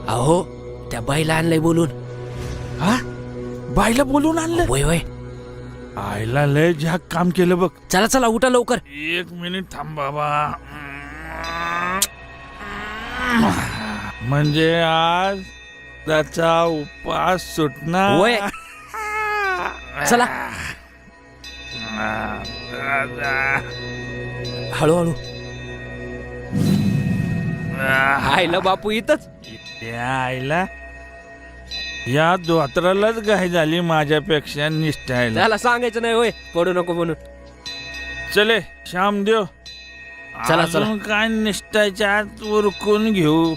अहो त्या बाईला आणलंय बोलून. हा, बाईला बोलून आणलं? वय वय. आईला लय झाक काम केलं बघ. चला चला उठा लवकर. 1 मिनिट थांब बाबा. म्हणजे आज त्याचा उपास सुटणार. वय. चला हळूहळू. आईला बापू इथंच. या आईला या धोत्रालाच घाई झाली माझ्यापेक्षा निष्ठायला. त्याला सांगायचं नाही होय पडू नको म्हणून. चले श्यामदेव, चला, चला. अजून काय निष्ठाच्या आत उरकून घेऊ.